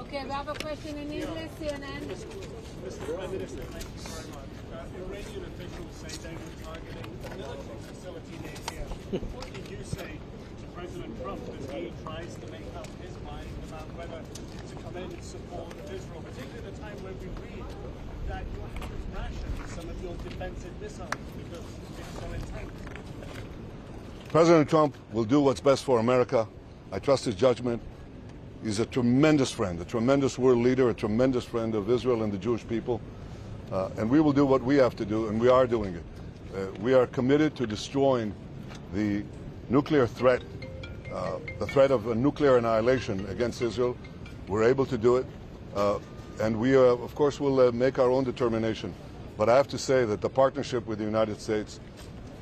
Okay, we have a question in English, CNN. Mr. Prime Minister, thank you very much. Iranian officials say they were targeting a military facility near here. What did you say to President Trump as he tries to make up his mind about whether to come in and support Israel, particularly at a time when we read that you have to ration some of your defensive missiles because it's so intense? President Trump will do what's best for America. I trust his judgment. He's a tremendous friend, a tremendous world leader, a tremendous friend of Israel and the Jewish people. And we will do what we have to do, and we are doing it. We are committed to destroying the nuclear threat, the threat of a nuclear annihilation against Israel. We're able to do it. And we, of course, will make our own determination. But I have to say that the partnership with the United States,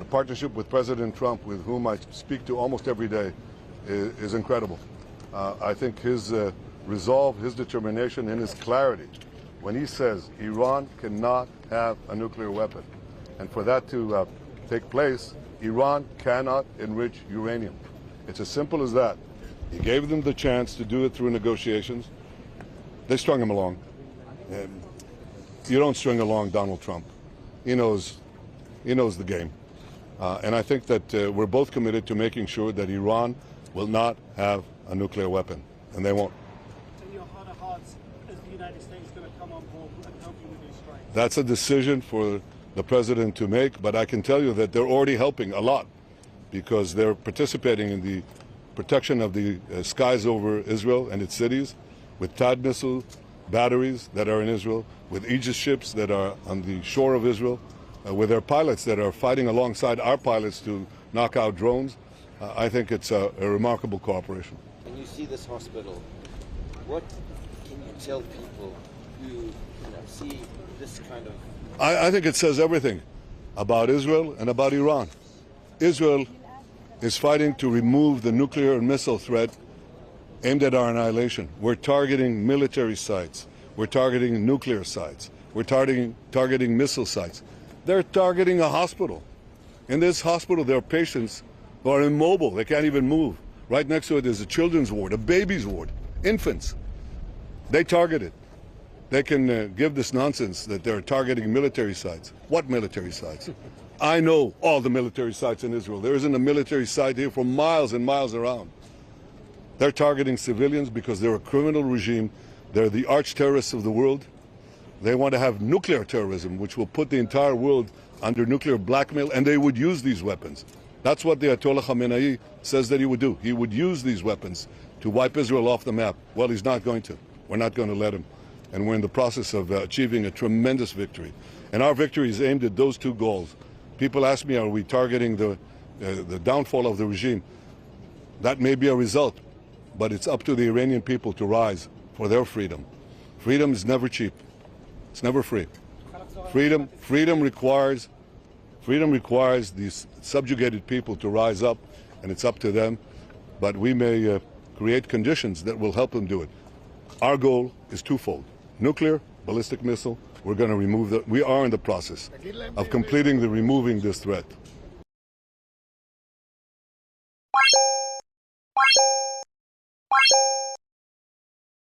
the partnership with President Trump, with whom I speak to almost every day, is incredible. I think his resolve, his determination, and his clarity when he says Iran cannot have a nuclear weapon. And for that to take place, Iran cannot enrich uranium. It's as simple as that. He gave them the chance to do it through negotiations. They strung him along. You don't string along Donald Trump. He knows the game. And I think that we're both committed to making sure that Iran will not have a nuclear weapon, and they won't. In your heart of hearts, is the United States going to come on board and help you with these strikes? That's a decision for the president to make, but I can tell you that they're already helping a lot because they're participating in the protection of the skies over Israel and its cities with THAAD missile batteries that are in Israel, with Aegis ships that are on the shore of Israel, with their pilots that are fighting alongside our pilots to knock out drones. I think it's a remarkable cooperation. When you see this hospital, what can you tell people who see this kind of... I think it says everything about Israel and about Iran. Israel is fighting to remove the nuclear and missile threat aimed at our annihilation. We're targeting military sites. We're targeting nuclear sites. We're targeting missile sites. They're targeting a hospital. In this hospital, there are patients who are immobile. They can't even move. Right next to it is a children's ward, a baby's ward, infants. They target it. They can give this nonsense that they're targeting military sites. What military sites? I know all the military sites in Israel. There isn't a military site here for miles and miles around. They're targeting civilians because they're a criminal regime. They're the arch terrorists of the world. They want to have nuclear terrorism, which will put the entire world under nuclear blackmail, and they would use these weapons. That's what the Ayatollah Khamenei says that he would do. He would use these weapons to wipe Israel off the map. Well, he's not going to. We're not going to let him. And we're in the process of achieving a tremendous victory. And our victory is aimed at those two goals. People ask me, are we targeting the downfall of the regime? That may be a result, but it's up to the Iranian people to rise for their freedom. Freedom is never cheap. It's never free. Freedom requires these subjugated people to rise up, and it's up to them. But we may create conditions that will help them do it. Our goal is twofold: nuclear, ballistic missile. We're going to remove that. We are in the process of completing removing this threat.